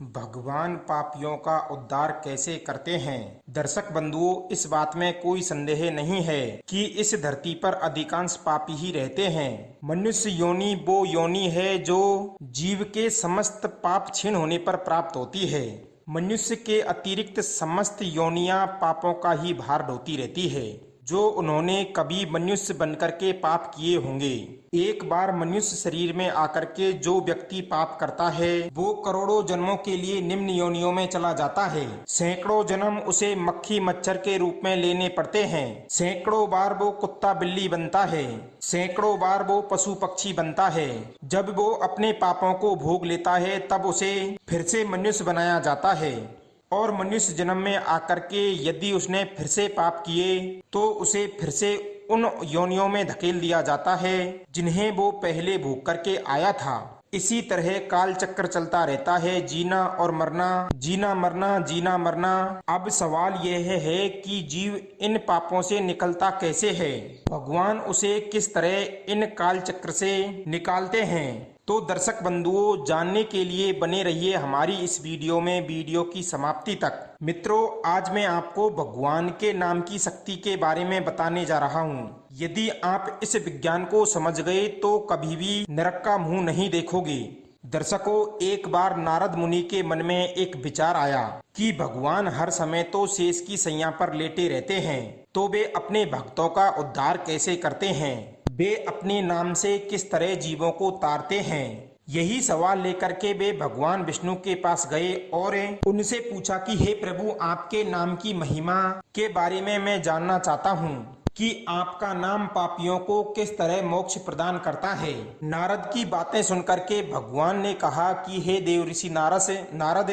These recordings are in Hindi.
भगवान पापियों का उद्धार कैसे करते हैं। दर्शक बंधुओं, इस बात में कोई संदेह नहीं है कि इस धरती पर अधिकांश पापी ही रहते हैं। मनुष्य योनि वो योनि है जो जीव के समस्त पाप क्षीण होने पर प्राप्त होती है। मनुष्य के अतिरिक्त समस्त योनियां पापों का ही भार ढोती रहती है, जो उन्होंने कभी मनुष्य बनकर के पाप किए होंगे। एक बार मनुष्य शरीर में आकर के जो व्यक्ति पाप करता है वो करोड़ों जन्मों के लिए निम्न योनियों में चला जाता है। सैकड़ों जन्म उसे मक्खी मच्छर के रूप में लेने पड़ते हैं। सैकड़ों बार वो कुत्ता बिल्ली बनता है। सैकड़ों बार वो पशु पक्षी बनता है। जब वो अपने पापों को भोग लेता है तब उसे फिर से मनुष्य बनाया जाता है। और मनुष्य जन्म में आकर के यदि उसने फिर से पाप किए तो उसे फिर से उन योनियों में धकेल दिया जाता है जिन्हें वो पहले भोग करके आया था। इसी तरह काल चक्र चलता रहता है, जीना और मरना, जीना मरना, जीना मरना। अब सवाल यह है कि जीव इन पापों से निकलता कैसे है, भगवान उसे किस तरह इन काल चक्र से निकालते हैं। तो दर्शक बंधुओं, जानने के लिए बने रहिए हमारी इस वीडियो में, वीडियो की समाप्ति तक। मित्रों, आज मैं आपको भगवान के नाम की शक्ति के बारे में बताने जा रहा हूँ। यदि आप इस विज्ञान को समझ गए तो कभी भी नरक का मुंह नहीं देखोगे। दर्शकों, एक बार नारद मुनि के मन में एक विचार आया कि भगवान हर समय तो शेष की सैया पर लेटे रहते हैं, तो वे अपने भक्तों का उद्धार कैसे करते हैं, वे अपने नाम से किस तरह जीवों को तारते हैं। यही सवाल लेकर के वे भगवान विष्णु के पास गए और उनसे पूछा कि हे प्रभु, आपके नाम की महिमा के बारे में मैं जानना चाहता हूँ कि आपका नाम पापियों को किस तरह मोक्ष प्रदान करता है। नारद की बातें सुनकर के भगवान ने कहा कि हे देव ऋषि नारद,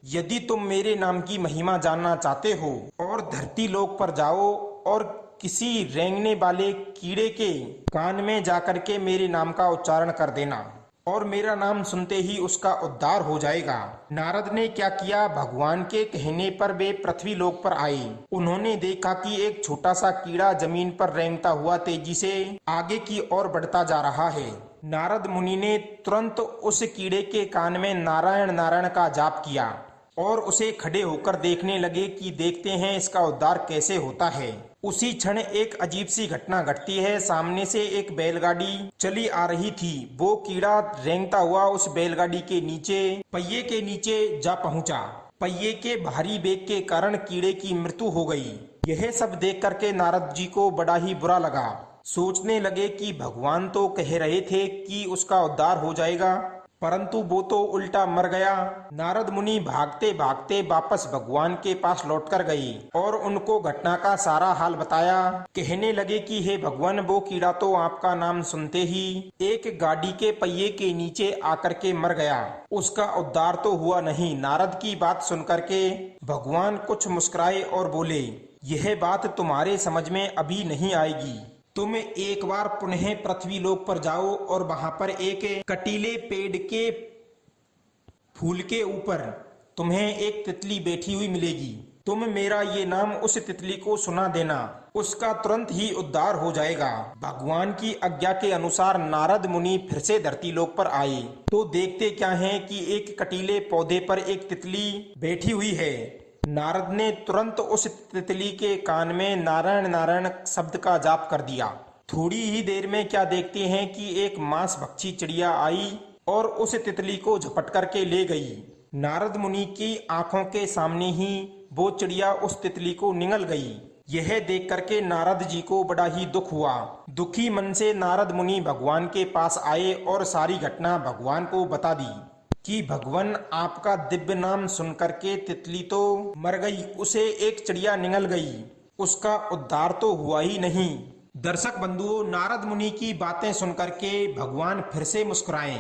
यदि तुम मेरे नाम की महिमा जानना चाहते हो और धरती लोक पर जाओ और किसी रेंगने वाले कीड़े के कान में जाकर के मेरे नाम का उच्चारण कर देना और मेरा नाम सुनते ही उसका उद्धार हो जाएगा। नारद ने क्या किया, भगवान के कहने पर वे पृथ्वी लोक पर आए। उन्होंने देखा कि एक छोटा सा कीड़ा जमीन पर रेंगता हुआ तेजी से आगे की ओर बढ़ता जा रहा है। नारद मुनि ने तुरंत उस कीड़े के कान में नारायण नारायण का जाप किया और उसे खड़े होकर देखने लगे कि देखते हैं इसका उद्धार कैसे होता है। उसी क्षण एक अजीब सी घटना घटती है। सामने से एक बैलगाड़ी चली आ रही थी। वो कीड़ा रेंगता हुआ उस बैलगाड़ी के नीचे पहिए के नीचे जा पहुंचा। पहिए के भारी वेग के कारण कीड़े की मृत्यु हो गई। यह सब देख करके नारद जी को बड़ा ही बुरा लगा। सोचने लगे कि भगवान तो कह रहे थे कि उसका उद्धार हो जाएगा, परंतु वो तो उल्टा मर गया। नारद मुनि भागते भागते वापस भगवान के पास लौटकर गए और उनको घटना का सारा हाल बताया। कहने लगे कि हे भगवान, वो कीड़ा तो आपका नाम सुनते ही एक गाड़ी के पहिए के नीचे आकर के मर गया, उसका उद्धार तो हुआ नहीं। नारद की बात सुनकर के भगवान कुछ मुस्कुराए और बोले, यह बात तुम्हारे समझ में अभी नहीं आएगी। तुम एक बार पुनः पृथ्वी लोक पर जाओ और वहां पर एक कटीले पेड़ के फूल के ऊपर तुम्हें एक तितली बैठी हुई मिलेगी। तुम मेरा ये नाम उस तितली को सुना देना, उसका तुरंत ही उद्धार हो जाएगा। भगवान की आज्ञा के अनुसार नारद मुनि फिर से धरती लोक पर आए तो देखते क्या है कि एक कटीले पौधे पर एक तितली बैठी हुई है। नारद ने तुरंत उस तितली के कान में नारायण नारायण शब्द का जाप कर दिया। थोड़ी ही देर में क्या देखते हैं कि एक मांस भक्षी चिड़िया आई और उस तितली को झपट करके ले गई। नारद मुनि की आंखों के सामने ही वो चिड़िया उस तितली को निगल गई। यह देख करके नारद जी को बड़ा ही दुख हुआ। दुखी मन से नारद मुनि भगवान के पास आए और सारी घटना भगवान को बता दी कि भगवान, आपका दिव्य नाम सुनकर के तितली तो मर गई, उसे एक चिड़िया निगल गई, उसका उद्धार तो हुआ ही नहीं। दर्शक बंधुओं, नारद मुनि की बातें सुनकर के भगवान फिर से मुस्कुराए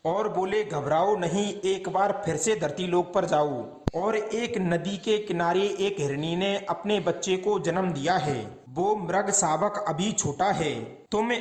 और बोले, घबराओ नहीं, एक बार फिर से धरती लोक पर जाओ। और एक नदी के किनारे एक हिरनी ने अपने बच्चे को जन्म दिया है। वो मृग शावक अभी छोटा है। तुम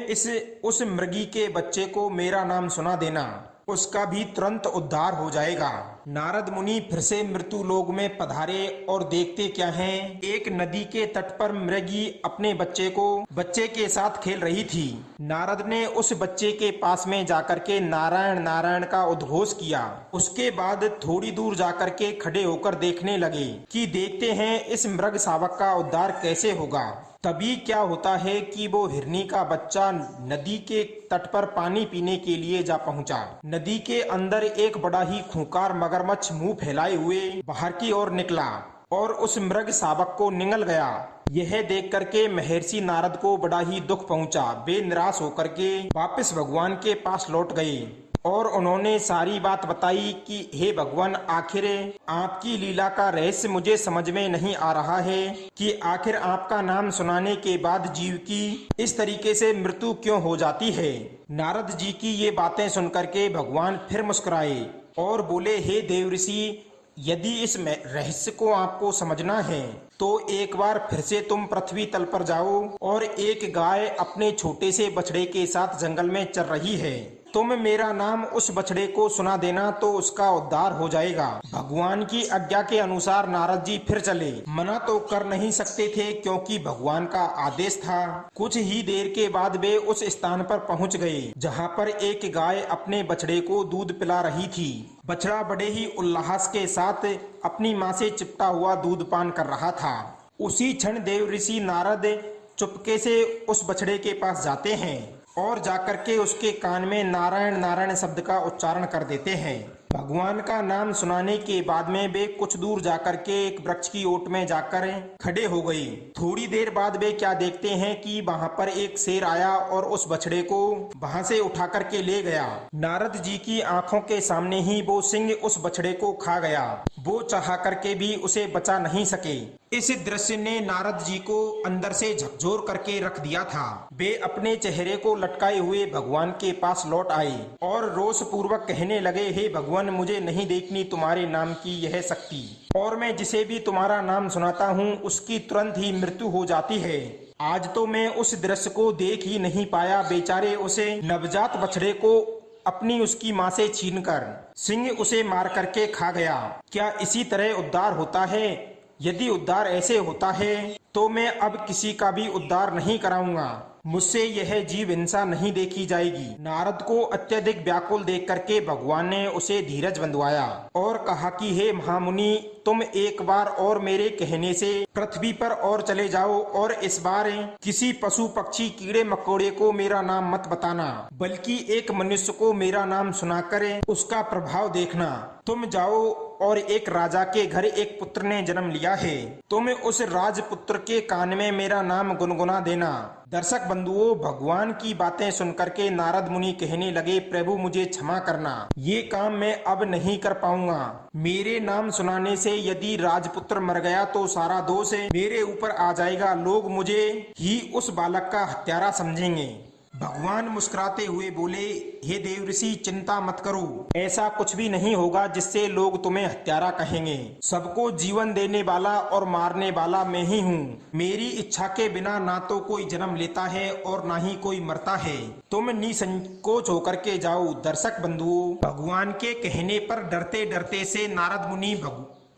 उस मृगी के बच्चे को मेरा नाम सुना देना, उसका भी तुरंत उद्धार हो जाएगा। नारद मुनि फिर से मृत्यु लोक में पधारे और देखते क्या हैं, एक नदी के तट पर मृगी अपने बच्चे के साथ खेल रही थी। नारद ने उस बच्चे के पास में जाकर के नारायण नारायण का उद्घोष किया। उसके बाद थोड़ी दूर जाकर के खड़े होकर देखने लगे कि देखते हैं इस मृग शावक का उद्धार कैसे होगा। तभी क्या होता है कि वो हिरनी का बच्चा नदी के तट पर पानी पीने के लिए जा पहुंचा। नदी के अंदर एक बड़ा ही खूंखार मगरमच्छ मुंह फैलाए हुए बाहर की ओर निकला और उस मृग शावक को निगल गया। यह देख करके महर्षि नारद को बड़ा ही दुख पहुंचा। वे निराश होकर के वापस भगवान के पास लौट गए और उन्होंने सारी बात बताई कि हे भगवान, आखिर आपकी लीला का रहस्य मुझे समझ में नहीं आ रहा है कि आखिर आपका नाम सुनाने के बाद जीव की इस तरीके से मृत्यु क्यों हो जाती है। नारद जी की ये बातें सुनकर के भगवान फिर मुस्कुराए और बोले, हे देव ऋषि, यदि इस रहस्य को आपको समझना है तो एक बार फिर से तुम पृथ्वी तल पर जाओ और एक गाय अपने छोटे से बछड़े के साथ जंगल में चर रही है। तुम मेरा नाम उस बछड़े को सुना देना तो उसका उद्धार हो जाएगा। भगवान की आज्ञा के अनुसार नारद जी फिर चले। मना तो कर नहीं सकते थे क्योंकि भगवान का आदेश था। कुछ ही देर के बाद वे उस स्थान पर पहुंच गए जहां पर एक गाय अपने बछड़े को दूध पिला रही थी। बछड़ा बड़े ही उल्लास के साथ अपनी माँ से चिपटा हुआ दूध पान कर रहा था। उसी क्षण देव ऋषि नारद चुपके से उस बछड़े के पास जाते हैं और जाकर के उसके कान में नारायण नारायण शब्द का उच्चारण कर देते हैं। भगवान का नाम सुनाने के बाद में वे कुछ दूर जाकर के एक वृक्ष की ओट में जाकर खड़े हो गए। थोड़ी देर बाद वे क्या देखते हैं कि वहां पर एक शेर आया और उस बछड़े को वहां से उठा करके ले गया। नारद जी की आंखों के सामने ही वो सिंह उस बछड़े को खा गया। वो चाह करके भी उसे बचा नहीं सके। इस दृश्य ने नारद जी को अंदर से झकझोर करके रख दिया था। वे अपने चेहरे को लटकाए हुए भगवान के पास लौट आए और रोष पूर्वक कहने लगे, हे भगवान, मुझे नहीं देखनी तुम्हारे नाम की यह शक्ति, और मैं जिसे भी तुम्हारा नाम सुनाता हूँ उसकी तुरंत ही मृत्यु हो जाती है। आज तो मैं उस दृश्य को देख ही नहीं पाया। बेचारे उसे नवजात बछड़े को अपनी उसकी माँ से छीनकर सिंह उसे मार करके खा गया। क्या इसी तरह उद्धार होता है? यदि उद्धार ऐसे होता है तो मैं अब किसी का भी उद्धार नहीं कराऊंगा। मुझसे यह जीव हिंसा नहीं देखी जाएगी। नारद को अत्यधिक व्याकुल देख करके भगवान ने उसे धीरज बंधवाया और कहा कि हे महामुनि, तुम एक बार और मेरे कहने से पृथ्वी पर और चले जाओ और इस बार किसी पशु पक्षी कीड़े मकोड़े को मेरा नाम मत बताना, बल्कि एक मनुष्य को मेरा नाम सुनाकर उसका प्रभाव देखना। तुम जाओ और एक राजा के घर एक पुत्र ने जन्म लिया है। तुम उस राजपुत्र के कान में मेरा नाम गुनगुना देना। दर्शक बंधुओं, भगवान की बातें सुनकर के नारद मुनि कहने लगे, प्रभु मुझे क्षमा करना, ये काम मैं अब नहीं कर पाऊंगा। मेरे नाम सुनाने से यदि राजपुत्र मर गया तो सारा दोष मेरे ऊपर आ जाएगा। लोग मुझे ही उस बालक का हत्यारा समझेंगे। भगवान मुस्कुराते हुए बोले, हे देव ऋषि, चिंता मत करो। ऐसा कुछ भी नहीं होगा जिससे लोग तुम्हें हत्यारा कहेंगे। सबको जीवन देने वाला और मारने वाला मैं ही हूँ। मेरी इच्छा के बिना ना तो कोई जन्म लेता है और ना ही कोई मरता है। तुम निसंकोच होकर के जाओ। दर्शक बंधुओं, भगवान के कहने पर डरते डरते से नारद मुनि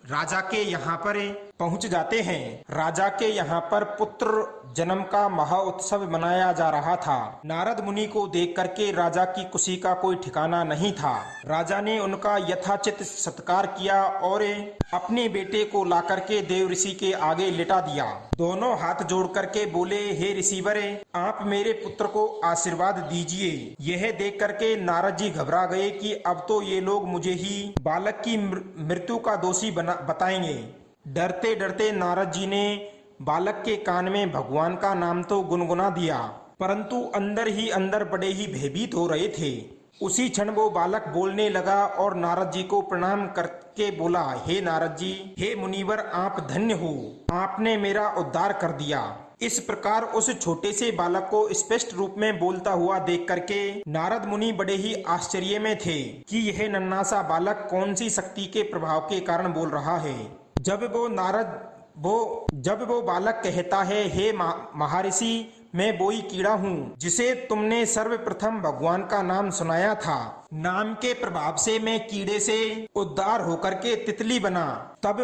राजा के यहाँ पर पहुंच जाते हैं। राजा के यहाँ पर पुत्र जन्म का महा उत्सव मनाया जा रहा था। नारद मुनि को देख करके राजा की खुशी का कोई ठिकाना नहीं था। राजा ने उनका यथाचित सत्कार किया और अपने बेटे को ला करके देव ऋषि के आगे लिटा दिया। दोनों हाथ जोड़ करके बोले, हे ऋषिवर, आप मेरे पुत्र को आशीर्वाद दीजिए। यह देख करके नारद जी घबरा गए कि अब तो ये लोग मुझे ही बालक की मृत्यु का दोषी बताएंगे। डरते डरते नारद जी ने बालक के कान में भगवान का नाम तो गुनगुना दिया, परंतु अंदर ही अंदर बड़े ही भयभीत हो रहे थे। उसी क्षण वो बालक बोलने लगा और नारद जी को प्रणाम करके बोला, हे नारद जी, हे मुनिवर, आप धन्य हो, आपने मेरा उद्धार कर दिया। इस प्रकार उस छोटे से बालक को स्पष्ट रूप में बोलता हुआ देख करके नारद मुनि बड़े ही आश्चर्य में थे कि यह नन्हा सा बालक कौन सी शक्ति के प्रभाव के कारण बोल रहा है। जब वो बालक कहता है, हे महर्षि, मैं वही कीड़ा हूँ जिसे तुमने सर्वप्रथम भगवान का नाम सुनाया था। नाम के प्रभाव से मैं कीड़े से उद्धार होकर के तितली बना। तब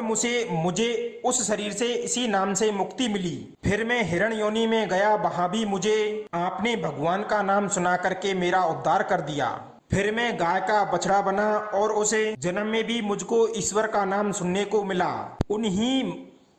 मुझे उस शरीर से इसी नाम से मुक्ति मिली। फिर मैं हिरण योनि में गया, वहां भी मुझे आपने भगवान का नाम सुना करके मेरा उद्धार कर दिया। फिर मैं गाय का बछड़ा बना और उसे जन्म में भी मुझको ईश्वर का नाम सुनने को मिला। उन्हीं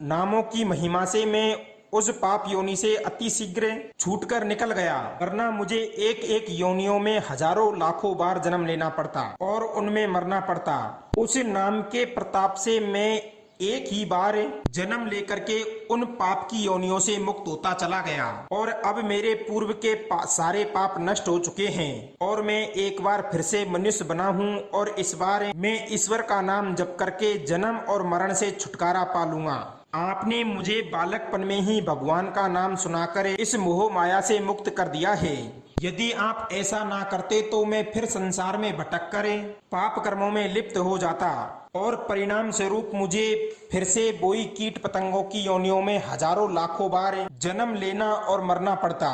नामों की महिमा से मैं उस पाप योनि से अति शीघ्र छूटकर निकल गया, वरना मुझे एक एक योनियों में हजारों लाखों बार जन्म लेना पड़ता और उनमें मरना पड़ता। उस नाम के प्रताप से मैं एक ही बार जन्म लेकर के उन पाप की योनियों से मुक्त होता चला गया और अब मेरे पूर्व के सारे पाप नष्ट हो चुके हैं और मैं एक बार फिर से मनुष्य बना हूँ और इस बार मैं ईश्वर का नाम जप करके जन्म और मरण से छुटकारा पा लूंगा। आपने मुझे बालकपन में ही भगवान का नाम सुनाकर इस मोह माया से मुक्त कर दिया है। यदि आप ऐसा ना करते तो मैं फिर संसार में भटक कर पाप कर्मों में लिप्त हो जाता और परिणाम स्वरूप मुझे फिर से वही कीट पतंगों की योनियों में हजारों लाखों बार जन्म लेना और मरना पड़ता।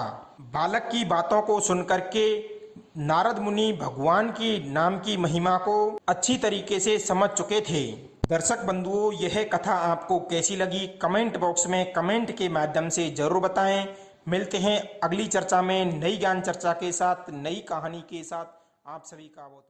बालक की बातों को सुनकर के नारद मुनि भगवान की नाम की महिमा को अच्छी तरीके से समझ चुके थे। दर्शक बंधुओं, यह कथा आपको कैसी लगी कमेंट बॉक्स में कमेंट के माध्यम से जरूर बताएं। मिलते हैं अगली चर्चा में नई ज्ञान चर्चा के साथ, नई कहानी के साथ। आप सभी का बहुत